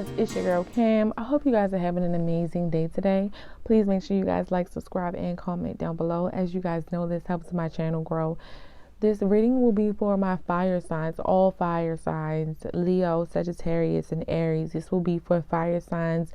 guys, it's your girl Kim. I hope you guys are having an amazing day today. Please make sure you guys like, subscribe, and comment down below. As you guys know, this helps my channel grow. This reading will be for my fire signs, all fire signs, Leo, Sagittarius, and Aries. This will be for fire signs,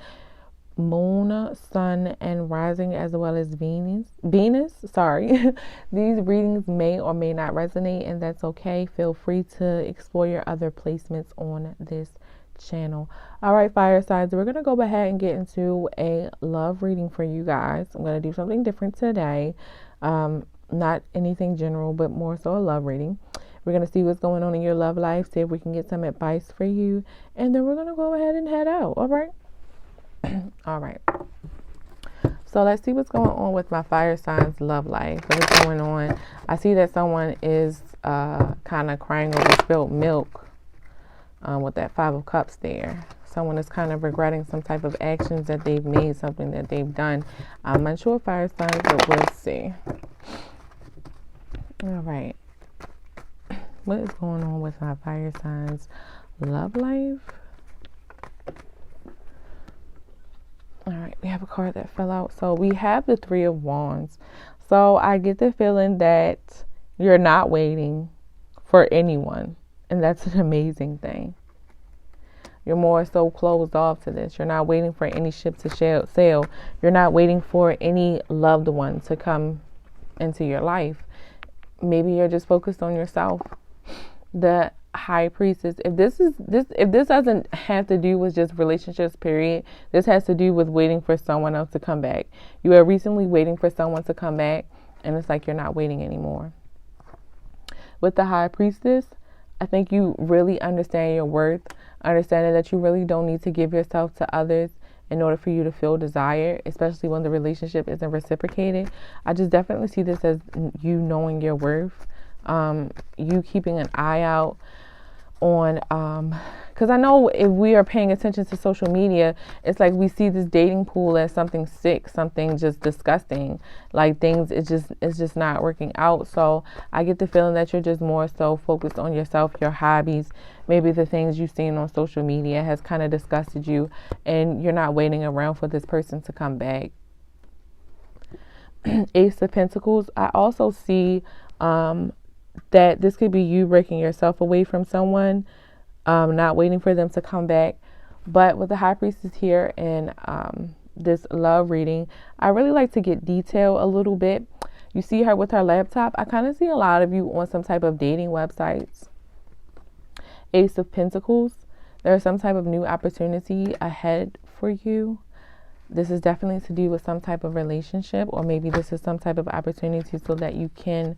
Moon, Sun, and Rising, as well as Venus. These readings may or may not resonate, and that's okay. Feel free to explore your other placements on this channel. All right, fire signs, we're going to go ahead and get into a love reading for you guys. I'm going to do something different today. Not anything general, but more so a love reading. We're going to see what's going on in your love life, see if we can get some advice for you, and then we're going to go ahead and head out. All right. All right. So let's see what's going on with my fire signs love life. What is going on? I see that someone is kind of crying over spilled milk with that 5 of Cups there. Someone is kind of regretting some type of actions that they've made, something that they've done. I'm unsure fire signs, but we'll see. All right. What is going on with my fire signs love life? All right, we have a card that fell out. So we have the 3 of Wands. So I get the feeling that you're not waiting for anyone. And that's an amazing thing. You're more so closed off to this. You're not waiting for any ship to sail. You're not waiting for any loved one to come into your life. Maybe you're just focused on yourself. The High Priestess, if this doesn't have to do with just relationships, period, this has to do with waiting for someone else to come back. You are recently waiting for someone to come back, and it's like you're not waiting anymore. With the High Priestess, I think you really understand your worth, understanding that you really don't need to give yourself to others in order for you to feel desire, especially when the relationship isn't reciprocated. I just definitely see this as you knowing your worth, you keeping an eye out on, because I know if we are paying attention to social media, it's like we see this dating pool as something sick, something just disgusting, like things, it's just not working out. So I get the feeling that you're just more so focused on yourself, your hobbies, maybe the things you've seen on social media has kind of disgusted you, and you're not waiting around for this person to come back. Ace of Pentacles, I also see that this could be you breaking yourself away from someone, not waiting for them to come back. But with the High Priestess here in this love reading, I really like to get detail a little bit. You see her with her laptop. I kind of see a lot of you on some type of dating websites. Ace of Pentacles, there's some type of new opportunity ahead for you. This is definitely to do with some type of relationship, or maybe this is some type of opportunity so that you can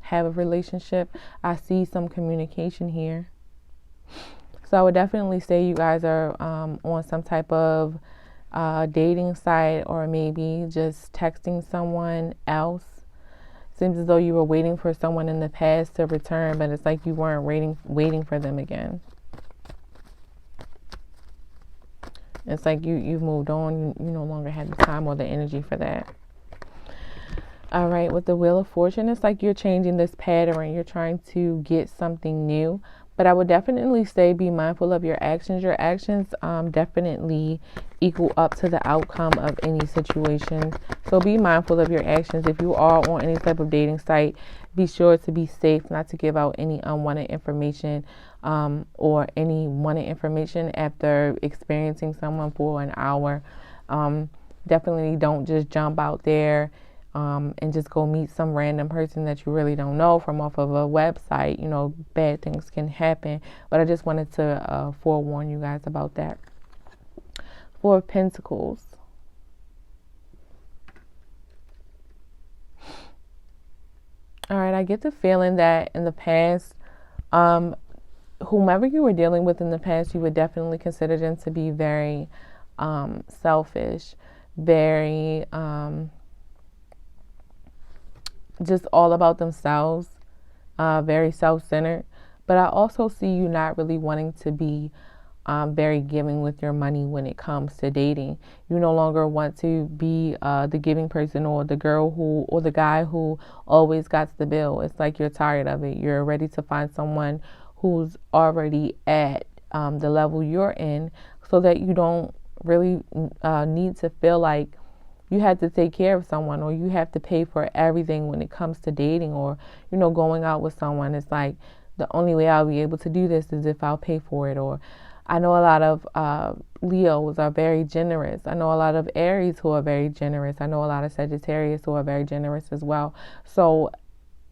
have a relationship. I see some communication here. So I would definitely say you guys are on some type of dating site, or maybe just texting someone else. Seems as though you were waiting for someone in the past to return, but it's like you weren't waiting for them again. It's like you've moved on. You no longer have the time or the energy for that. All right, with the Wheel of Fortune, it's like you're changing this pattern. You're trying to get something new. But I would definitely say be mindful of your actions. Your actions definitely equal up to the outcome of any situation. So be mindful of your actions. If you are on any type of dating site, be sure to be safe, not to give out any unwanted information or any wanted information after experiencing someone for an hour. Definitely don't just jump out there and just go meet some random person that you really don't know from off of a website. You know, bad things can happen. But I just wanted to forewarn you guys about that. 4 of Pentacles. All right, I get the feeling that in the past, whomever you were dealing with in the past, you would definitely consider them to be very selfish, very just all about themselves, very self-centered. But I also see you not really wanting to be very giving with your money when it comes to dating. You no longer want to be the giving person, or the girl who, or the guy who always got the bill. It's like you're tired of it. You're ready to find someone who's already at the level you're in, so that you don't really need to feel like you have to take care of someone, or you have to pay for everything when it comes to dating, or, going out with someone. It's like, the only way I'll be able to do this is if I'll pay for it. Or I know a lot of Leos are very generous. I know a lot of Aries who are very generous. I know a lot of Sagittarius who are very generous as well. So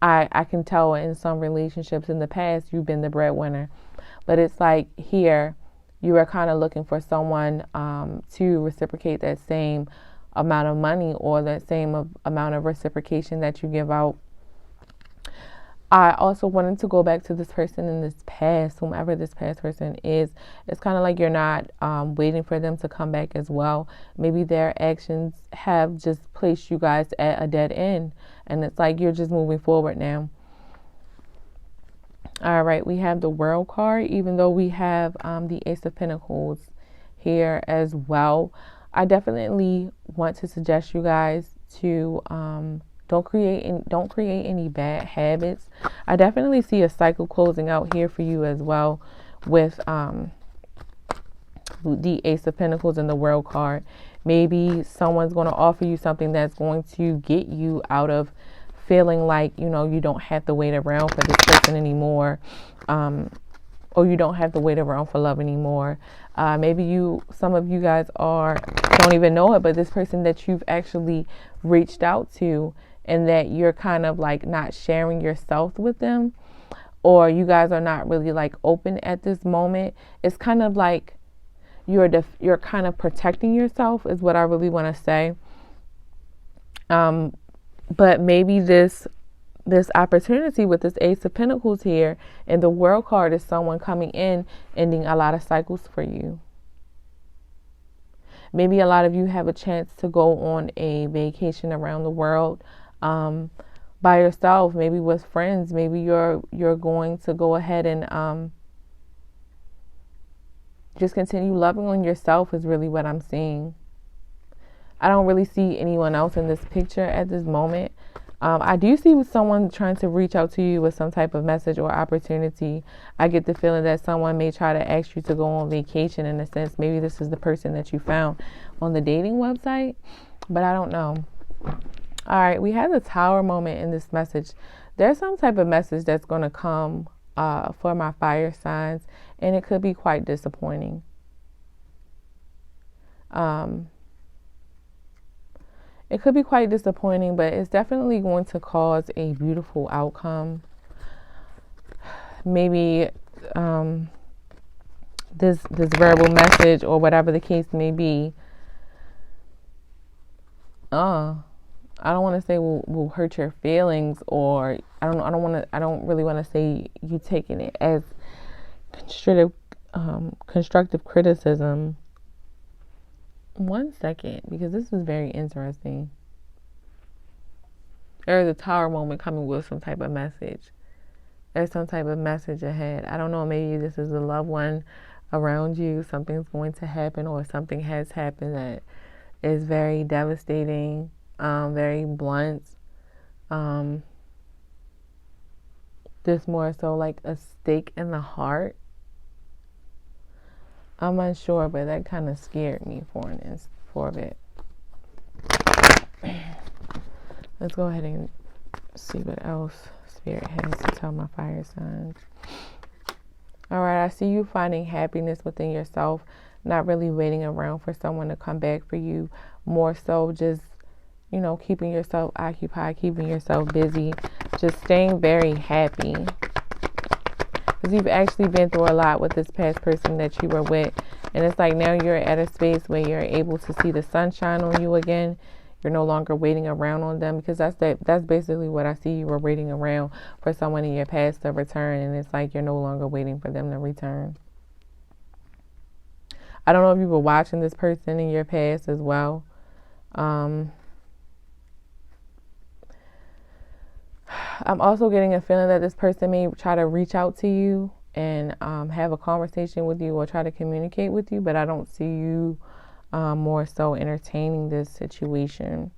I can tell in some relationships in the past, you've been the breadwinner. But it's like here, you are kind of looking for someone to reciprocate that same amount of money, or that same amount of reciprocation that you give out. I also wanted to go back to this person in this past, whomever this past person is. It's kind of like you're not waiting for them to come back as well. Maybe their actions have just placed you guys at a dead end, and it's like you're just moving forward now. All right, we have the World card, even though we have the Ace of Pentacles here as well. I definitely want to suggest you guys to don't create any bad habits. I definitely see a cycle closing out here for you as well, with the Ace of Pentacles and the World card. Maybe someone's going to offer you something that's going to get you out of feeling like, you don't have to wait around for this person anymore, or you don't have to wait around for love anymore. Maybe some of you guys don't even know it, but this person that you've actually reached out to, and that you're kind of like not sharing yourself with them, or you guys are not really like open at this moment. It's kind of like you're kind of protecting yourself, is what I really want to say. But maybe this opportunity with this Ace of Pentacles here and the World card is someone coming in, ending a lot of cycles for you. Maybe a lot of you have a chance to go on a vacation around the world by yourself, maybe with friends. Maybe you're going to go ahead and just continue loving on yourself, is really what I'm seeing. I don't really see anyone else in this picture at this moment. I do see someone trying to reach out to you with some type of message or opportunity. I get the feeling that someone may try to ask you to go on vacation, in a sense. Maybe this is the person that you found on the dating website, but I don't know. All right, we had the Tower moment in this message. There's some type of message that's going to come for my fire signs, and it could be quite disappointing. It could be quite disappointing, but it's definitely going to cause a beautiful outcome. Maybe this verbal message, or whatever the case may be, I don't want to say will hurt your feelings, or I don't really want to say you taking it as constructive criticism. One second, because this is very interesting. There's a Tower moment coming with some type of message. There's some type of message ahead. I don't know, maybe this is a loved one around you. Something's going to happen, or something has happened that is very devastating, very blunt. This more so like a stake in the heart. I'm unsure, but that kind of scared me for a bit. Let's go ahead and see what else Spirit has to tell my fire signs. All right, I see you finding happiness within yourself, not really waiting around for someone to come back for you. More so just, keeping yourself occupied, keeping yourself busy, just staying very happy. Because you've actually been through a lot with this past person that you were with. And it's like now you're at a space where you're able to see the sunshine on you again. You're no longer waiting around on them, because that's basically what I see. You were waiting around for someone in your past to return, and it's like you're no longer waiting for them to return. I don't know if you were watching this person in your past as well. I'm also getting a feeling that this person may try to reach out to you and have a conversation with you, or try to communicate with you, but I don't see you more so entertaining this situation.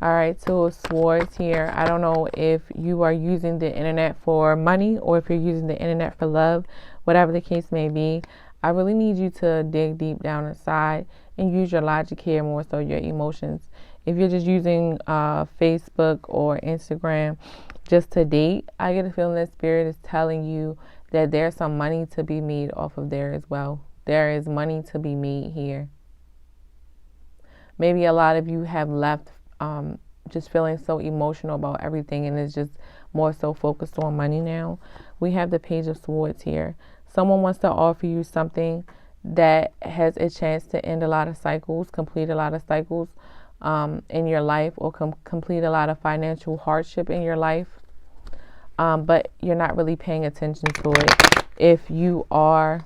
All right, Two of Swords here. I don't know if you are using the internet for money, or if you're using the internet for love, whatever the case may be. I really need you to dig deep down inside and use your logic here more so your emotions. If you're just using Facebook or Instagram just to date, I get a feeling that Spirit is telling you that there's some money to be made off of there as well. There is money to be made here. Maybe a lot of you have left just feeling so emotional about everything, and it's just more so focused on money now. We have the Page of Swords here. Someone wants to offer you something that has a chance to end a lot of cycles, complete a lot of cycles in your life, or complete a lot of financial hardship in your life. But you're not really paying attention to it. If you are,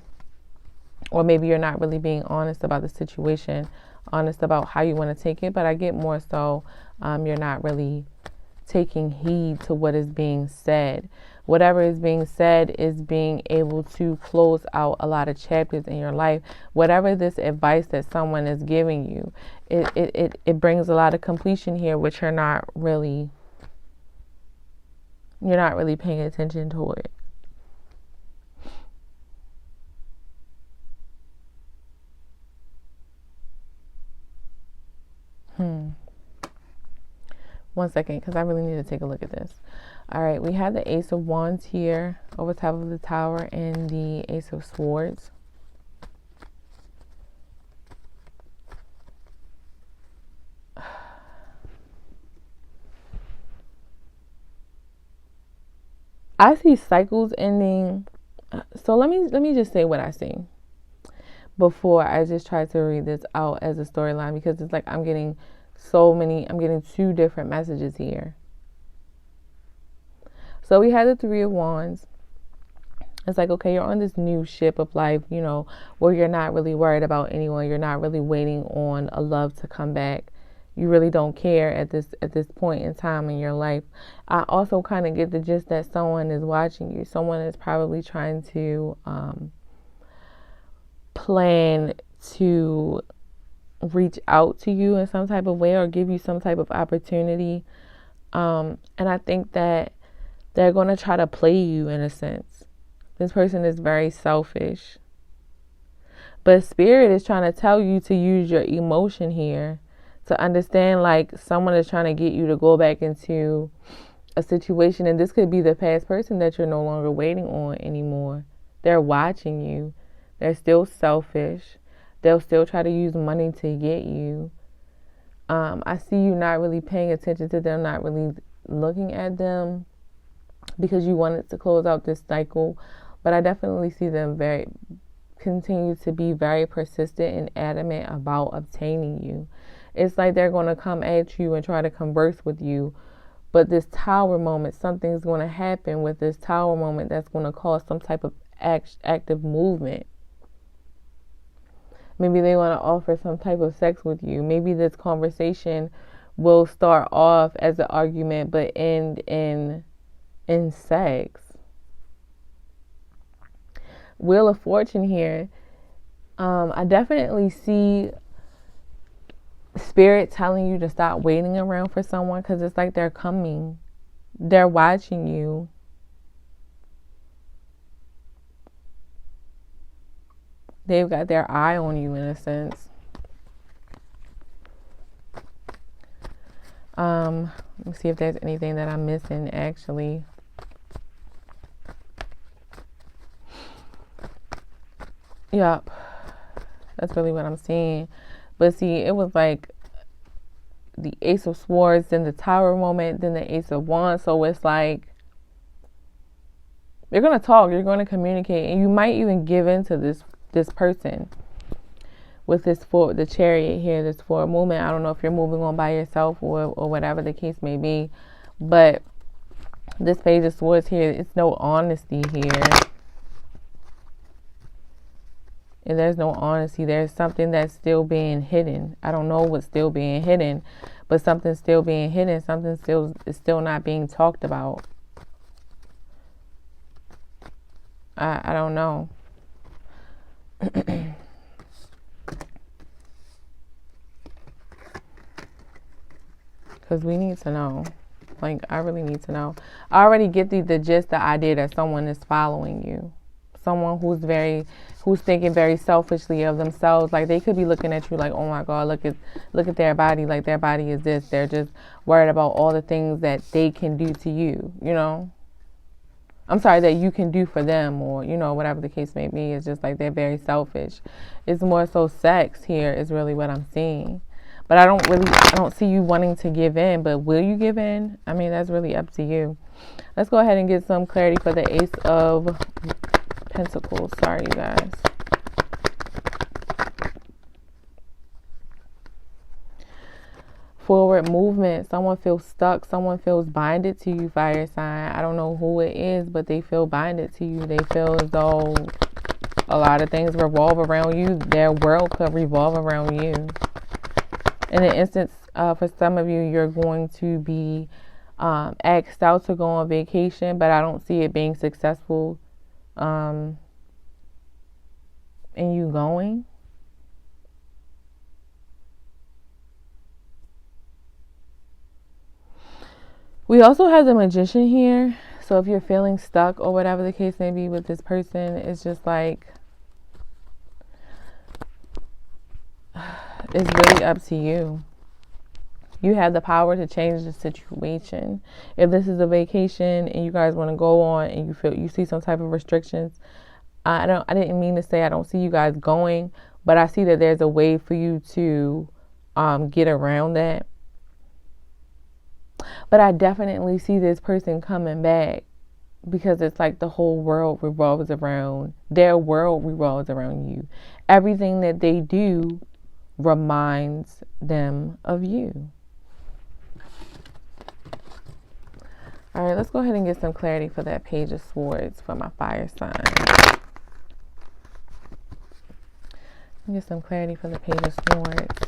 or maybe you're not really being honest about the situation, honest about how you want to take it. But I get more so you're not really taking heed to what is being said. Whatever is being said is being able to close out a lot of chapters in your life. Whatever this advice that someone is giving you, it brings a lot of completion here, which you're not really paying attention to it. One second, because I really need to take a look at this. All right, we have the Ace of Wands here over top of the Tower and the Ace of Swords. I see cycles ending. So let me just say what I see before I just try to read this out as a storyline, because it's like I'm getting two different messages here. So we had the Three of Wands. It's like, okay, you're on this new ship of life, where you're not really worried about anyone. You're not really waiting on a love to come back. You really don't care at this point in time in your life. I also kind of get the gist that someone is watching you. Someone is probably trying to plan to reach out to you in some type of way or give you some type of opportunity. And I think that they're going to try to play you in a sense. This person is very selfish. But Spirit is trying to tell you to use your emotion here, to understand like someone is trying to get you to go back into a situation. And this could be the past person that you're no longer waiting on anymore. They're watching you. They're still selfish. They'll still try to use money to get you. I see you not really paying attention to them, not really looking at them, because you wanted to close out this cycle. But I definitely see them continue to be very persistent and adamant about obtaining you. It's like they're going to come at you and try to converse with you. But this Tower moment, something's going to happen with this Tower moment that's going to cause some type of active movement. Maybe they want to offer some type of sex with you. Maybe this conversation will start off as an argument but end in sex. Wheel of Fortune here. I definitely see Spirit telling you to stop waiting around for someone, because it's like they're coming. They're watching you. They've got their eye on you in a sense. Let me see if there's anything that I'm missing actually. Yep. That's really what I'm seeing. But see, it was like the Ace of Swords, then the Tower moment, then the Ace of Wands. So it's like you're going to talk, you're going to communicate, and you might even give in to this person with the Chariot here, this forward movement. I don't know if you're moving on by yourself or whatever the case may be, but this Page of Swords here, it's no honesty here. And there's no honesty. There's something that's still being hidden. I don't know what's still being hidden, but something's still being hidden. Something is still not being talked about. I don't know. Because we need to know. Like, I really need to know. I already get the gist, the idea that someone is following you. someone who's thinking very selfishly of themselves. Like, they could be looking at you like, oh my God, look at their body. Like, their body is this. They're just worried about all the things that they can do to you, you know? I'm sorry, that you can do for them, or, you know, whatever the case may be. It's just like they're very selfish. It's more so sex here is really what I'm seeing. But I don't see you wanting to give in. But will you give in? I mean, that's really up to you. Let's go ahead and get some clarity for the Ace of Pentacles. Sorry, you guys. Forward movement. Someone feels stuck. Someone feels binded to you, fire sign. I don't know who it is, but they feel binded to you. They feel as though a lot of things revolve around you. Their world could revolve around you. In an instance, for some of you, you're going to be asked out to go on vacation, but I don't see it being successful in you going. We also have the Magician here. So if you're feeling stuck or whatever the case may be with this person, it's just like, it's really up to you. You have the power to change the situation. If this is a vacation and you guys want to go on and you see some type of restrictions, I didn't mean to say I don't see you guys going, but I see that there's a way for you to get around that. But I definitely see this person coming back, because it's like the whole world revolves around, their world revolves around you. Everything that they do reminds them of you. All right, let's go ahead and get some clarity for that Page of Swords for my fire sign. Get some clarity for the Page of Swords.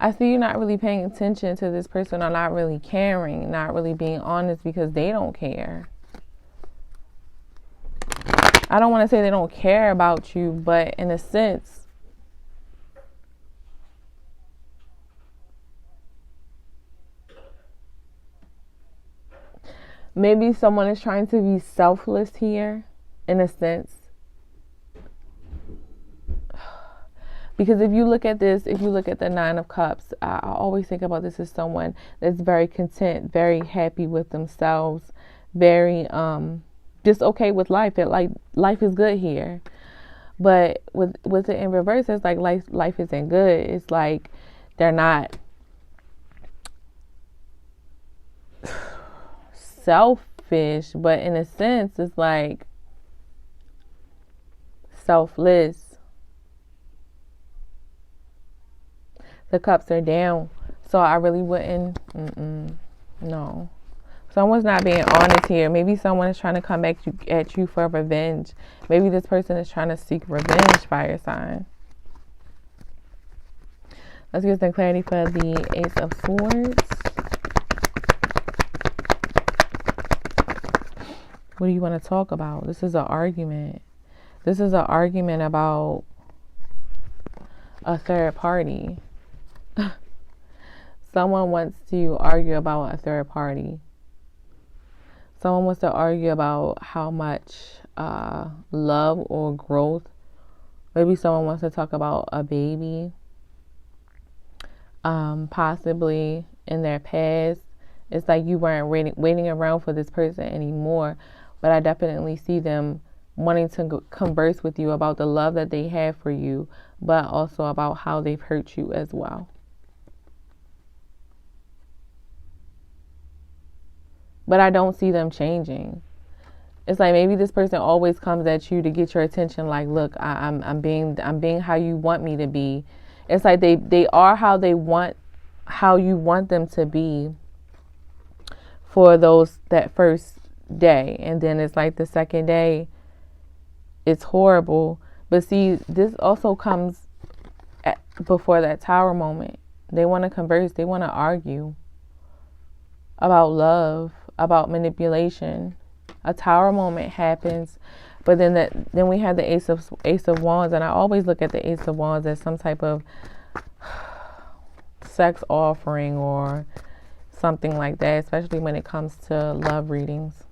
I see you not really paying attention to this person, or not really caring, not really being honest, because they don't care. I don't want to say they don't care about you, but in a sense, maybe someone is trying to be selfless here, in a sense. Because if you look at this, if you look at the Nine of Cups, I always think about this as someone that's very content, very happy with themselves, very just okay with life. That like life is good here. But with it in reverse, it's like life isn't good. It's like they're not selfish, but in a sense, it's like selfless. The cups are down. So I really wouldn't. No. Someone's not being honest here. Maybe someone is trying to come back at you for revenge. Maybe this person is trying to seek revenge, fire sign. Let's get some clarity for the Ace of Swords. What do you want to talk about? This is an argument. This is an argument about a third party. Someone wants to argue about a third party. Someone wants to argue about how much love or growth. Maybe someone wants to talk about a baby. Possibly in their past. It's like you weren't waiting around for this person anymore. But I definitely see them wanting to converse with you about the love that they have for you, but also about how they've hurt you as well. But I don't see them changing. It's like maybe this person always comes at you to get your attention. Like, look, I'm being how you want me to be. It's like they are how you want them to be for that first day, and then it's like the second day, it's horrible. But see, this also comes before that Tower moment. They want to converse. They want to argue about love, about manipulation. A Tower moment happens But then we have the Ace of Wands, and I always look at the Ace of Wands as some type of sex offering or something like that, especially when it comes to love readings.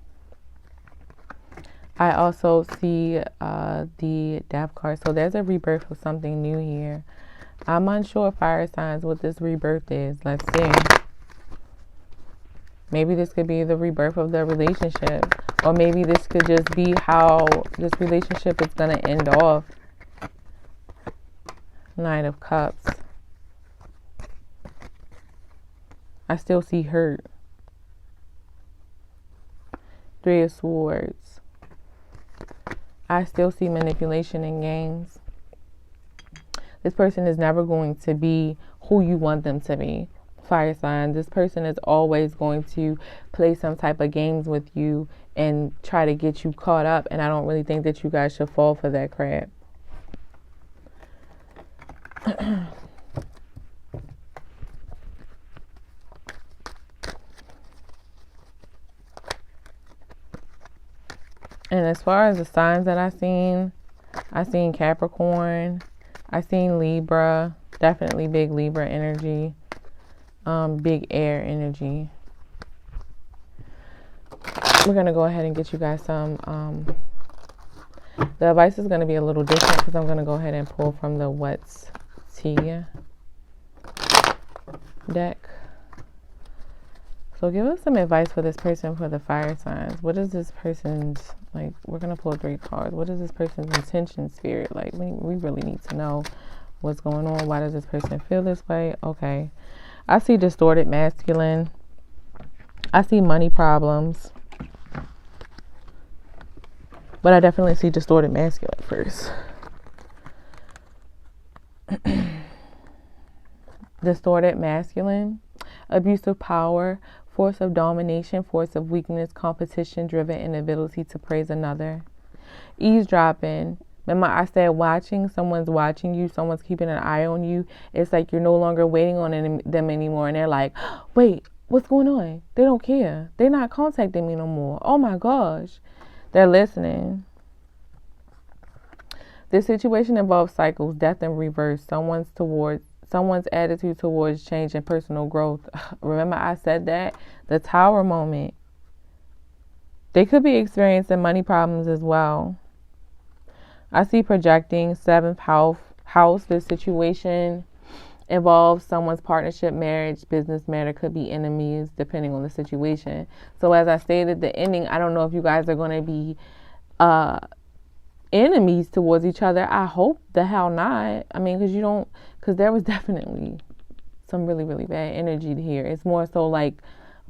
I also see the Death card. So there's a rebirth of something new here. I'm unsure, fire signs, what this rebirth is. Let's see. Maybe this could be the rebirth of the relationship. Or maybe this could just be how this relationship is going to end off. Knight of Cups. I still see hurt. Three of Swords. I still see manipulation and games. This person is never going to be who you want them to be. Fire sign. This person is always going to play some type of games with you and try to get you caught up. And I don't really think that you guys should fall for that crap. And as far as the signs that I seen Capricorn, I seen Libra, definitely big Libra energy, big air energy. We're going to go ahead and get you guys some, the advice is going to be a little different because I'm going to go ahead and pull from the What's Tea deck. So give us some advice for this person for the fire signs. What is this person's, like, we're going to pull 3 cards. What is this person's intention, spirit? Like, we really need to know what's going on. Why does this person feel this way? Okay. I see distorted masculine. I see money problems. But I definitely see distorted masculine first. Distorted masculine. Abuse of power. Force of domination, force of weakness, competition-driven inability to praise another. Eavesdropping. Remember I said watching, someone's watching you, someone's keeping an eye on you. It's like you're no longer waiting on them anymore. And they're like, wait, what's going on? They don't care. They're not contacting me no more. Oh my gosh. They're listening. This situation involves cycles, death in reverse, someone's attitude towards change and personal growth. Remember I said that? The Tower moment. They could be experiencing money problems as well. I see projecting, 7th house. This situation involves someone's partnership, marriage, business matter, could be enemies, depending on the situation. So as I stated, the ending, I don't know if you guys are going to be enemies towards each other. I hope the hell not. I mean, because there was definitely some really, really bad energy here. It's more so like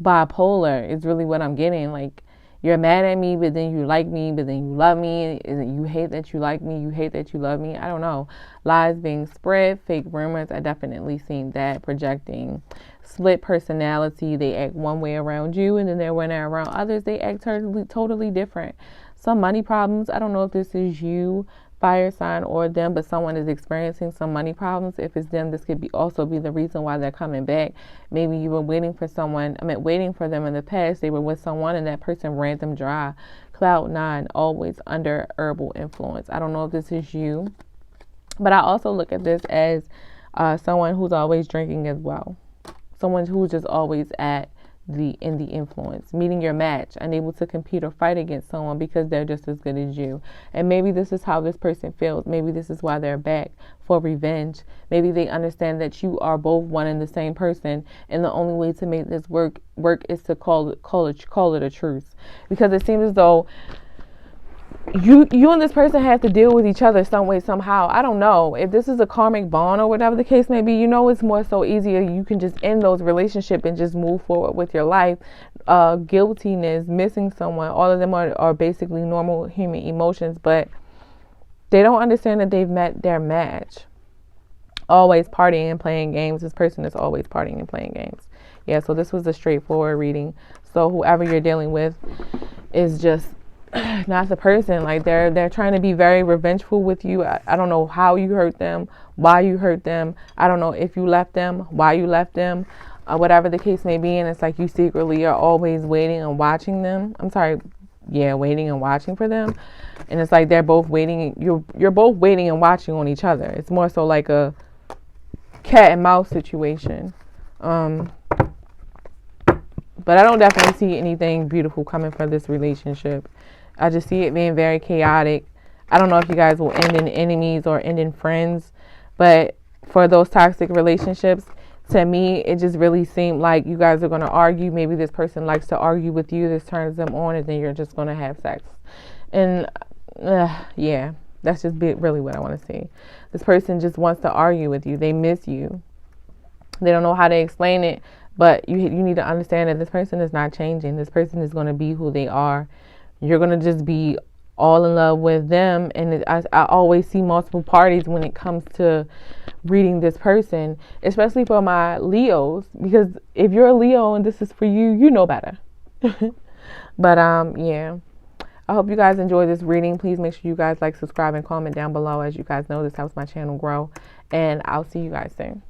bipolar is really what I'm getting. Like, you're mad at me, but then you like me, but then you love me. Is it you hate that you like me, you hate that you love me? I don't know. Lies being spread, fake rumors. I definitely seen that. Projecting. Split personality. They act one way around you, and then they're when they're around others, they act totally different. Some money problems. I don't know if this is you, fire sign, or them, but someone is experiencing some money problems. If it's them, this could also be the reason why they're coming back. Maybe you were waiting for them in the past. They were with someone and that person ran them dry. Cloud 9, always under herbal influence. I don't know if this is you, but I also look at this as someone who's always drinking as well. Someone who's just always in the influence, meeting your match, unable to compete or fight against someone because they're just as good as you. And maybe this is how this person feels. Maybe this is why they're back for revenge. Maybe they understand that you are both one and the same person, and the only way to make this work is to call it a truce. Because it seems as though you and this person have to deal with each other some way, somehow. I don't know if this is a karmic bond or whatever the case may be. It's more so easier. You can just end those relationships and just move forward with your life. Guiltiness, missing someone, all of them are basically normal human emotions, but they don't understand that they've met their match. Always partying and playing games. This person is always partying and playing games. Yeah, so this was a straightforward reading. So whoever you're dealing with is just not the person. Like, they're trying to be very revengeful with you. I don't know how you hurt them, why you hurt them. I don't know if you left them, why you left them, whatever the case may be. And it's like you secretly are always waiting and watching them. I'm sorry, waiting and watching for them. And it's like they're both waiting. You're both waiting and watching on each other. It's more so like a cat and mouse situation. But I don't definitely see anything beautiful coming for this relationship. I just see it being very chaotic. I don't know if you guys will end in enemies or end in friends, but for those toxic relationships, to me, it just really seemed like you guys are going to argue. Maybe this person likes to argue with you. This turns them on, and then you're just going to have sex. And yeah, that's just really what I want to see. This person just wants to argue with you. They miss you. They don't know how to explain it, but you need to understand that this person is not changing. This person is going to be who they are. You're going to just be all in love with them. And I always see multiple parties when it comes to reading this person, especially for my Leos, because if you're a Leo and this is for you, you know better. But yeah, I hope you guys enjoy this reading. Please make sure you guys like, subscribe, and comment down below. As you guys know, this helps my channel grow, and I'll see you guys soon.